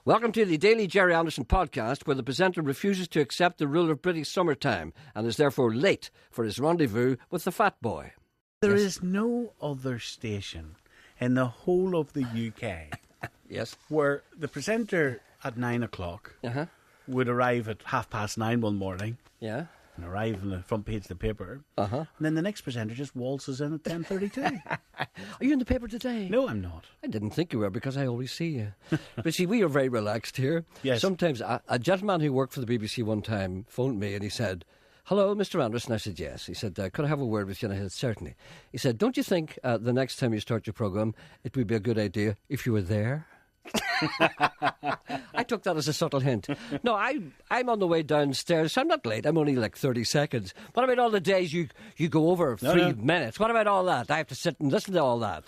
Welcome to the Daily Gerry Anderson podcast, where the presenter refuses to accept the rule of British summertime and is therefore late for his rendezvous with the fat boy. There is no other station in the whole of the UK Yes. where the presenter at 9 o'clock would arrive at 9:30 one morning Yeah. and arrive on the front page of the paper. Uh-huh. And then the next presenter just waltzes in at 10:32. Are you in the paper today? No, I'm not. I didn't think you were because I always see you. But see, we are very relaxed here. Yes. Sometimes a gentleman who worked for the BBC one time phoned me and he said, "Hello, Mr. Anderson." I said, "Yes." He said, "Could I have a word with you?" And I said, "Certainly." He said, "Don't you think the next time you start your programme, it would be a good idea if you were there?" I took that as a subtle hint. No, I'm on the way downstairs. I'm not late. I'm only like 30 seconds. What about all the days you go over 3 minutes? What about all that? I have to sit and listen to all that.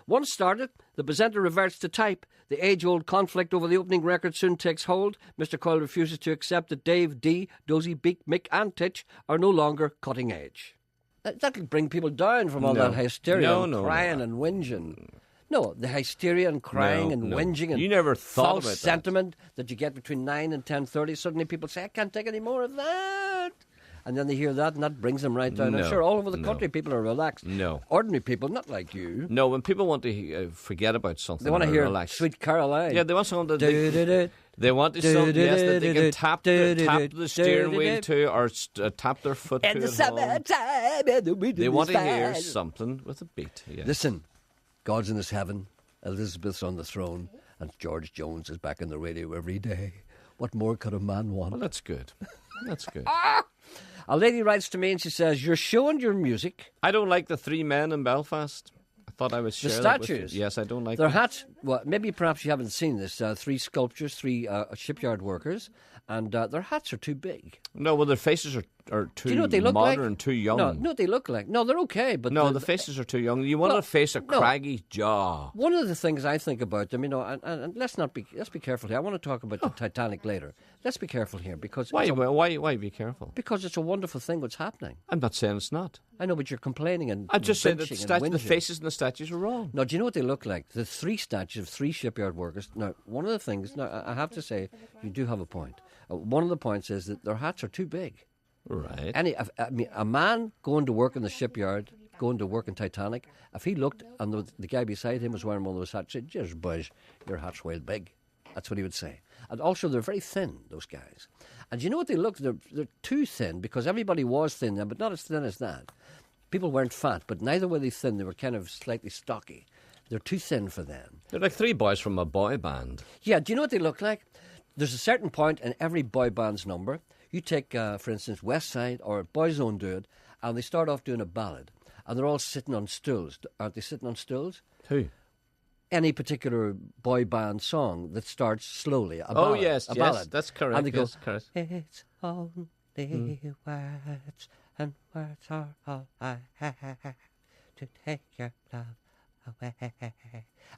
Once started, the presenter reverts to type. The age-old conflict over the opening record soon takes hold. Mr. Coyle refuses to accept that Dave, Dee, Dozy, Beak, Mick and Titch are no longer cutting edge. That'll bring people down from all that hysteria and crying and whinging. No, the hysteria and crying and whinging and you never thought false about sentiment that you get between 9 and 10:30. Suddenly people say, "I can't take any more of that." And then they hear that and that brings them right down. I'm sure all over the country people are relaxed. No. Ordinary people, not like you. No, when people want to forget about something, They want to hear relax. Sweet Caroline. Yeah, they want something that they want to something, yes, that they can tap the steering wheel to or tap their foot to. In the summertime, they want to hear something with a beat. Yes. Listen, God's in his heaven, Elizabeth's on the throne, and George Jones is back on the radio every day. What more could a man want? Well, that's good. That's good. A lady writes to me and she says, "You're showing your music." I don't like the three men in Belfast. I thought I would share that with you. statues. Yes, I don't like their them. hats. Well, maybe perhaps you haven't seen this. 3 sculptures, 3 shipyard workers, and their hats are too big. No, well, their faces are too Do you know what they look modern, like? too young. No, they look like. No, they're okay, but No, the faces are too young. You want to face a craggy jaw. One of the things I think about them, and let's be careful here. I want to talk about the Titanic later. Let's be careful here because Why be careful? Because it's a wonderful thing what's happening. I'm not saying it's not. I know, but you're complaining and I'm just saying that bitching the faces and the statues are wrong. No, do you know what they look like? The 3 statues of 3 shipyard workers. Now, one of the things. Now, I have to say, you do have a point. One of the points is that their hats are too big. Right. A man going to work in the shipyard, going to work in Titanic, if he looked and the guy beside him was wearing one of those hats, he'd say, "Just buzz, your hat's well big." That's what he would say. And also, they're very thin, those guys. And you know what they look? They're too thin because everybody was thin then, but not as thin as that. People weren't fat, but neither were they thin. They were kind of slightly stocky. They're too thin for them. They're like 3 boys from a boy band. Yeah, do you know what they look like? There's a certain point in every boy band's number. You take, for instance, West Side or Boyzone do it, and they start off doing a ballad, and they're all sitting on stools. Aren't they sitting on stools? Who? Any particular boy band song that starts slowly. A ballad, yes, a ballad. That's correct. And they go, correct. "It's only words, and words are all I have to take your love away."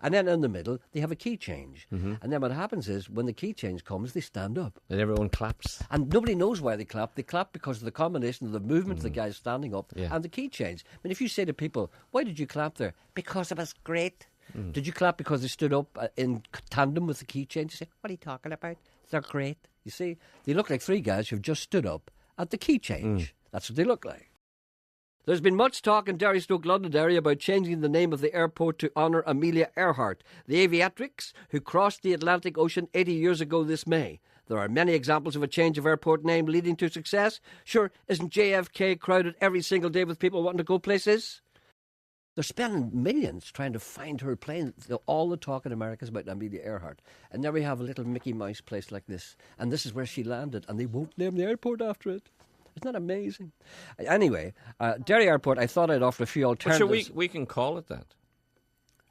And then in the middle, they have a key change. And then what happens is, when the key change comes, they stand up. And everyone claps. And nobody knows why they clap. They clap because of the combination of the movement of the guys standing up and the key change. I mean, if you say to people, "Why did you clap there?" "Because it was great." Did you clap because they stood up in tandem with the key change? You say, "What are you talking about? They're great." You see, they look like 3 guys who've just stood up at the key change. That's what they look like. There's been much talk in Derry, Stoke, Londonderry about changing the name of the airport to honour Amelia Earhart, the aviatrix who crossed the Atlantic Ocean 80 years ago this May. There are many examples of a change of airport name leading to success. Sure, isn't JFK crowded every single day with people wanting to go places? They're spending millions trying to find her plane. All the talk in America is about Amelia Earhart. And there we have a little Mickey Mouse place like this. And this is where she landed. And they won't name the airport after it. Isn't that amazing? Anyway, Derry Airport, I thought I'd offer a few alternatives. Sure, we can call it that.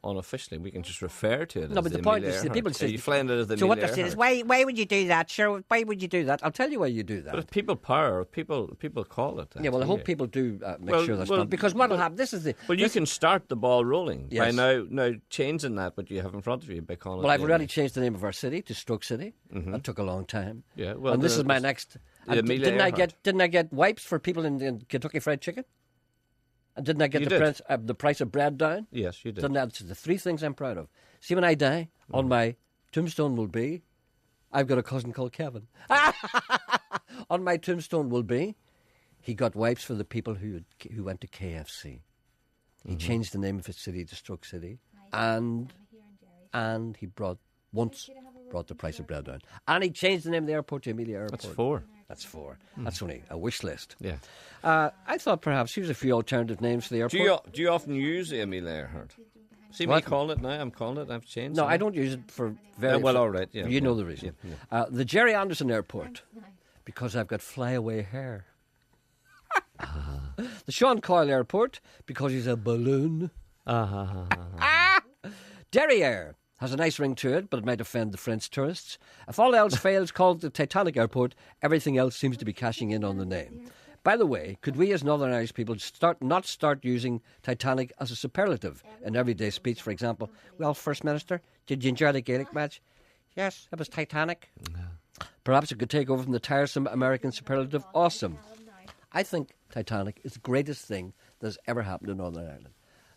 Unofficially, we can just refer to it as but the point is, the people say... you flying it as the so Amelia what they're saying is, why would you do that? Sure, why would you do that? I'll tell you why you do that. But if people power, people call it that. Yeah, well, I hope people do make sure that's done. Because what will happen, this is the... Well, you can start the ball rolling Yes. by now changing that, what you have in front of you by calling it... Well, I've already changed the name of our city to Stoke City. That took a long time. Yeah, well... And this is my next... Didn't I get wipes for people in Kentucky Fried Chicken? And didn't I get the price of bread down? Yes, you did. That's the 3 things I'm proud of. See, when I die, on my tombstone will be, I've got a cousin called Kevin. On my tombstone will be, he got wipes for the people who went to KFC. He changed the name of his city to Stroke City, and he brought the price of bread down. And he changed the name of the airport to Amelia Airport. That's 4. That's only a wish list. Yeah. I thought perhaps use a few alternative names for the airport. Do you often use the Amelia Earhart? See me calling it now. I'm calling it. I've changed. No, I don't use it for very. Well, all right. Yeah, you know the reason. Yeah. The Jerry Anderson Airport, because I've got flyaway hair. The Sean Coyle Airport, because he's a balloon. Derriere has a nice ring to it, but it might offend the French tourists. If all else fails, called the Titanic Airport, everything else seems to be cashing in on the name. By the way, could we as Northern Irish people not start using Titanic as a superlative in everyday speech? For example, well, First Minister, did you enjoy the Gaelic match? Yes, it was Titanic. No. Perhaps it could take over from the tiresome American superlative, awesome. I think Titanic is the greatest thing that's ever happened in Northern Ireland.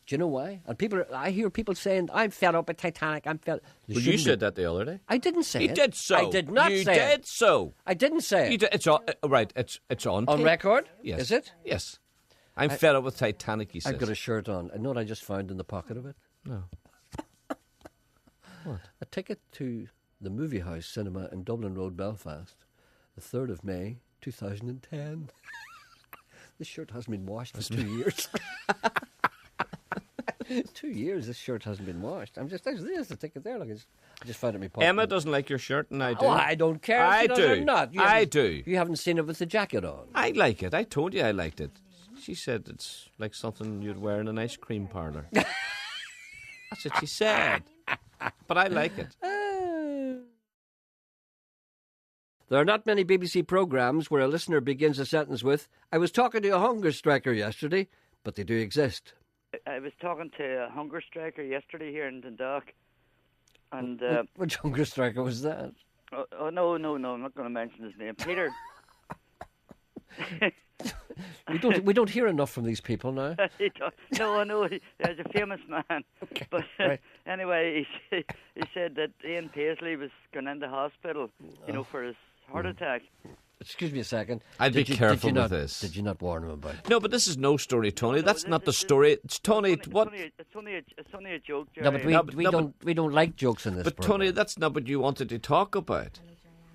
Do you know why? And I hear people saying, I'm fed up with Titanic, I'm fed up. Well, you said that the other day. I didn't say it. You did so. I did not say it. You did so. I didn't say it. It's on, right, it's on tape. On record? Yes. Is it? Yes. I'm fed up with Titanic, he says. I've got a shirt on. I know what I just found in the pocket of it? No. What? A ticket to the Movie House Cinema in Dublin Road, Belfast, the 3rd of May, 2010. This shirt hasn't been washed for 2 years. 2 years this shirt hasn't been washed. There's the ticket there. Look, I just found it in my pocket. Emma doesn't like your shirt, and I do. Oh, I don't care. I do. Or not. I do. You haven't seen it with the jacket on. I like it. I told you I liked it. She said it's like something you'd wear in an ice cream parlour. That's what she said. But I like it. There are not many BBC programmes where a listener begins a sentence with, I was talking to a hunger striker yesterday, but they do exist. I was talking to a hunger striker yesterday here in Dundalk. And which hunger striker was that? Oh, no, I'm not going to mention his name. Peter. We don't hear enough from these people now. No, I know. He's a famous man. Okay, but right. Anyway, he said that Ian Paisley was going into hospital, for his heart attack. Excuse me a second. I'd be careful with this. Did you not warn him about it? No, but this is no story, Tony. That's not the story. It's Tony. What? It's only a joke, Jerry. No, but we don't like jokes in this. But program. Tony, that's not what you wanted to talk about.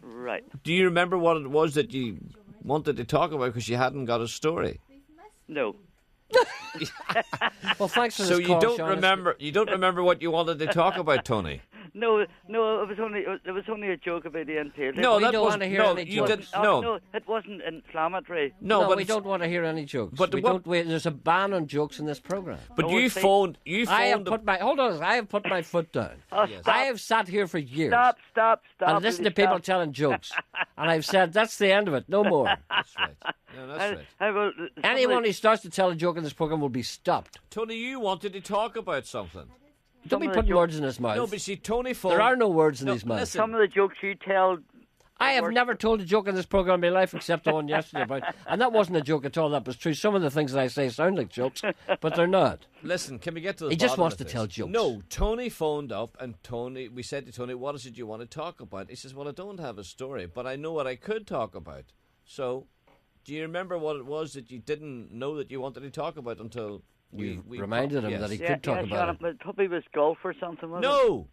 Right. Do you remember what it was that you wanted to talk about because you hadn't got a story? No. Well, thanks for this So call, Sean. you don't remember what you wanted to talk about, Tony? No, it was only a joke about Ian Paisley. No, we that don't wasn't. want to hear No, any you jokes. didn't. No, it wasn't inflammatory. No, but we don't want to hear any jokes. But there's a ban on jokes in this program. But No, you phoned. I have put my foot down. Stop. I have sat here for years. Stop. And listen to people telling jokes. And I've said, that's the end of it. No more. That's right. No, that's right. Anyone who starts to tell a joke in this program will be stopped. Tony, you wanted to talk about something. Don't be putting words in his mouth. No, but see, Tony phoned. There are no words in his mouth. Listen. Some of the jokes you tell. I have never told a joke in this program in my life except the one yesterday. And that wasn't a joke at all. That was true. Some of the things that I say sound like jokes, but they're not. Listen, can we get to the He bottom just wants of to this? tell jokes. No, Tony phoned up and we said to Tony, what is it you want to talk about? He says, well, I don't have a story, but I know what I could talk about. So, do you remember what it was that you didn't know that you wanted to talk about until we reminded him that he could talk about it? It probably was golf or something, wasn't No!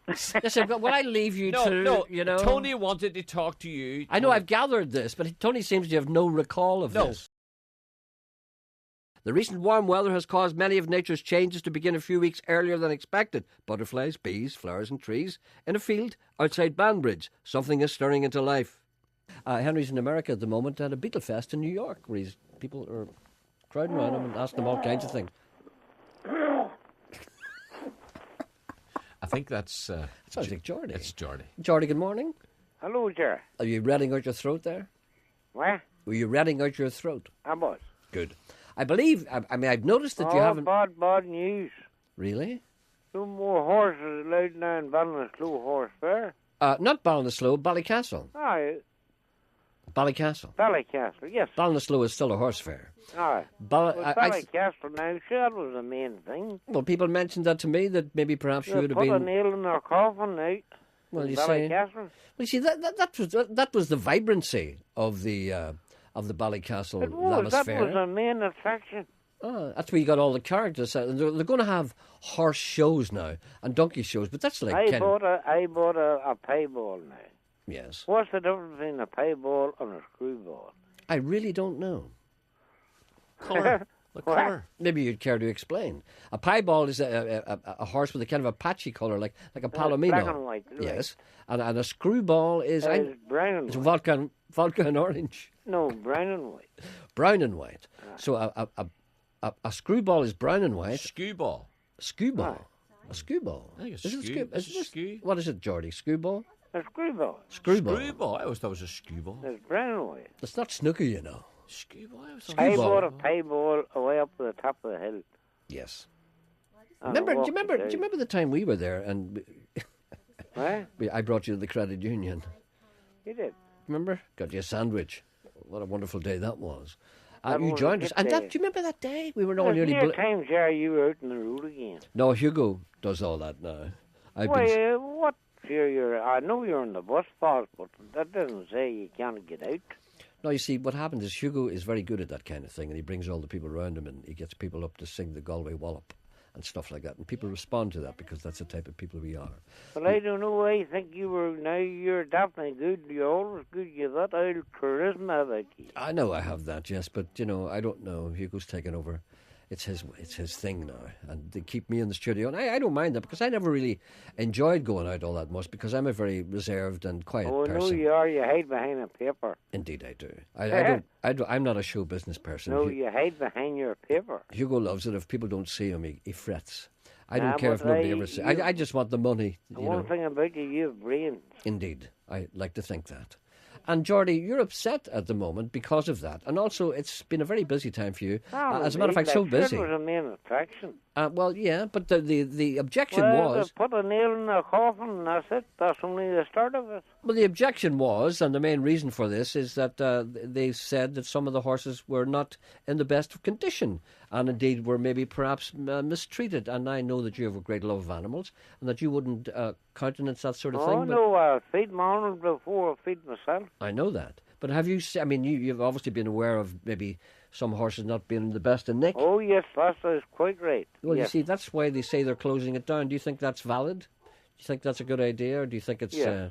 Listen, will I leave you to, Tony wanted to talk to you. I know I've gathered this, but Tony seems to have no recall of this. The recent warm weather has caused many of nature's changes to begin a few weeks earlier than expected. Butterflies, bees, flowers and trees. In a field outside Banbridge, something is stirring into life. Henry's in America at the moment at a Beetle Fest in New York, where people are crowding around him and asking him all kinds of things. I think that's... Sounds like Geordie. It's Geordie. Geordie, good morning. Hello, Jerry. Are you reading out your throat there? What? Were you reading out your throat? I was. Good. I believe, I've noticed that you haven't... bad news. Really? No more horses allowed now in Ballinasloe Horse Fair. Not Ballinasloe, Ballycastle. Aye. Ballycastle. Ballycastle, yes. Ballinasloe is still a horse fair. Aye. Ballycastle now, sure, that was the main thing. Well, people mentioned that to me, that maybe perhaps you would have put been... a nail in their coffin now. Well, you see, that was the vibrancy of the Ballycastle It was. Lammas That Fair. was a main attraction. Oh, that's where you got all the characters. They're going to have horse shows now and donkey shows, but that's like I bought a pay ball now. Yes. What's the difference between a pay ball and a screwball? I really don't know. Colour. The colour. Maybe you'd care to explain. A piebald is a horse with a kind of a patchy colour, like a palomino. Black and white. Yes. And a screwball is... It's brown and it's white. vodka and orange. No, brown and white. Brown and white. So a screwball is brown and white. Skewball. Skewball. A skewball. I think it's Is it skew. Is Is it skew? What is it, Geordie? Skewball? A screwball. Screwball. Screwball. I always thought it was a skewball. It's brown and white. It's not snooker, you know. Skewball. I always thought I it was bought a skewball. pay ball away up to the top of the hill. Yes. And Do I you walked remember down. the time we were there and Eh? I brought you to the credit union? You did. Remember? Got you a sandwich. What a wonderful day that was. That You was a joined us. good And day. do you remember that day? We were all There's nearly... near times there you were out in the road again. No, Hugo does all that now. Why, what? I know you're on the bus pass, but that doesn't say you can't get out. No, you see, what happens is Hugo is very good at that kind of thing, and he brings all the people around him, and he gets people up to sing the Galway Wallop and stuff like that, and people respond to that because that's the type of people we are. But I don't know. I think you're definitely good. You're always good. You've that old charisma about you. I know I have that, yes, but, I don't know. Hugo's taken over. It's his thing now, and they keep me in the studio, and I don't mind that because I never really enjoyed going out all that much because I'm a very reserved and quiet person. No, you are. You hide behind a paper. Indeed, I do. I'm not a show business person. No, you hide behind your paper. Hugo loves it. If people don't see him, he frets. I Nah, don't care if but nobody ever sees. I just want the money. One thing about you have brains. Indeed, I like to think that. And Geordie, you're upset at the moment because of that, and also it's been a very busy time for you. As a matter of fact, so busy. It was a main attraction. Well, yeah, but the objection Well, was... they put a nail in the coffin, and that's it. That's only the start of it. Well, the objection was, and the main reason for this is that they said that some of the horses were not in the best of condition, and indeed were maybe perhaps mistreated. And I know that you have a great love of animals, and that you wouldn't countenance that sort of thing. Oh, no, I feed my animals before I feed myself. I know that. But have you... I mean, you've obviously been aware of maybe some horses not being the best in nick. Oh, yes, that is quite right. Well, yes. you see, that's why they say they're closing it down. Do you think that's valid? Do you think that's a good idea, or do you think it's... Yeah.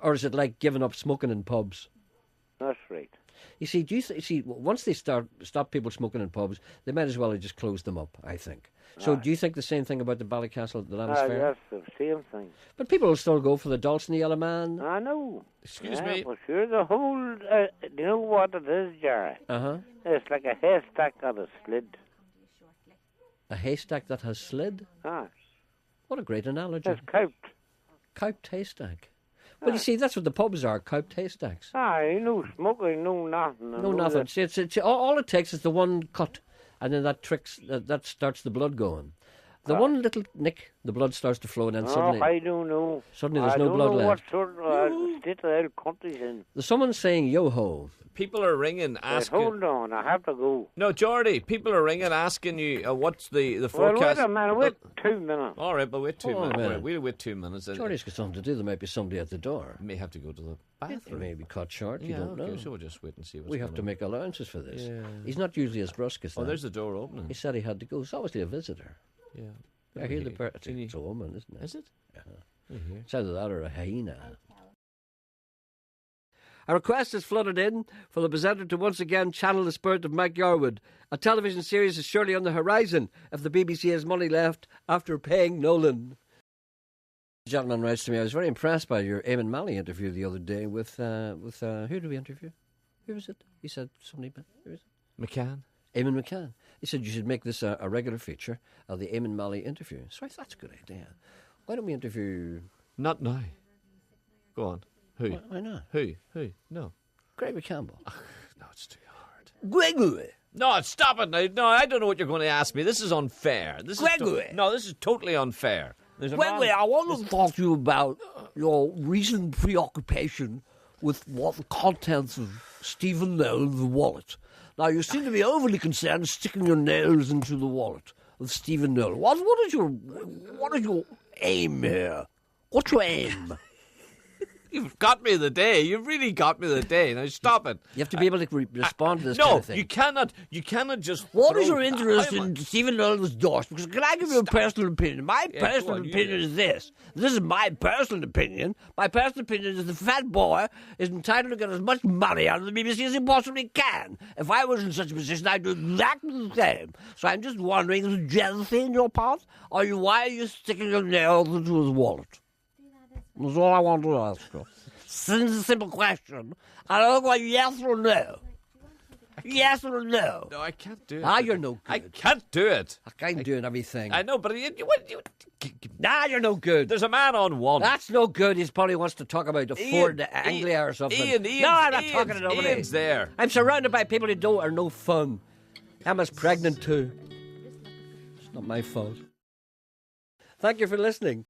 Or is it like giving up smoking in pubs? That's right. You see, once they stop people smoking in pubs, they might as well have just closed them up, I think. So do you think the same thing about the Ballycastle, the Lammas Fair? That's the same thing. But people will still go for the Dulce and the Yellow Man. I know. Excuse me. Well, sure, the whole... you know what it is, Jerry? Uh-huh. It's like a haystack on a slid. A haystack that has slid? Ah, What a great analogy. it's coped. Cowped haystack. Well, you see, that's what the pubs are, cowped haystacks. No smoking, no nothing. No, nothing. See, it's all it takes is the one cut, and then that starts the blood going. The one little nick, the blood starts to flow, and then suddenly... I don't know. Suddenly there's no blood left. I don't know what sort of state the old country's in. There's someone saying yo-ho. People are ringing, Right, asking... hold on, I have to go. No, Geordie, people are ringing, asking you what's the Well, forecast. wait a minute, wait 2 minutes. All right, but wait 2 Oh, a minutes. minute. We'll wait 2 minutes. Geordie's got something to do. There might be somebody at the door. May have to go to the He bathroom. may be caught short. You Yeah, don't okay, know. so we'll just wait and see what's We have going to on. make allowances for this. Yeah. He's not usually as brusque as Oh, that. there's the door opening. He said he had to go. It's obviously a visitor. Yeah. I hear the bird. Can you- It's a woman, isn't it? Is it? Yeah. I hear. It's either that or a hyena. A request has flooded in for the presenter to once again channel the spirit of Mike Yarwood. A television series is surely on the horizon if the BBC has money left after paying Nolan. The gentleman writes to me, I was very impressed by your Eamon Malley interview the other day with who did we interview? Who was it? He said somebody. Who was it? McCann. Eamon McCann. He said you should make this a regular feature of the Eamon Malley interview. So I thought that's a good idea. Why don't we interview... Not now. Go on. Who? Why not? Who? No. Gregory Campbell. No, it's too hard. Gregory! No, stop it now. No, I don't know what you're going to ask me. This is unfair. This Gregory! No, this is totally unfair. There's a Gregory, man- I want to talk to you about your recent preoccupation with what the contents of Stephen Nolan's wallet. Now, you seem to be overly concerned sticking your nails into the wallet of Stephen Nolan. What is your aim here? What's your aim? You've got me the day. You've really got me the day. Now stop it. You have to be able to respond to this No, kind of thing. you cannot. You cannot just. What is throw- your interest I'm- in Stephen Douglas Dorst? Because can I give you a personal opinion? My Yeah, go personal on, you opinion do. is this. This is my personal opinion. My personal opinion is the fat boy is entitled to get as much money out of the BBC as he possibly can. If I was in such a position, I'd do exactly the same. So I'm just wondering, is it jealousy in your part? Or why are you sticking your nails into his wallet? That's all I want to ask you. It's a simple question. I don't want yes or no. Yes or no? No, I can't do it. You're no good. I can't do it. I'm doing everything. I know, but you, You're no good. there's a man on one. That's no good. He probably wants to talk about the Ford Anglia or something. Ian, no, I'm not Ian's- talking to nobody. Ian's there. I'm surrounded by people who are no fun. Emma's pregnant too. It's not my fault. Thank you for listening.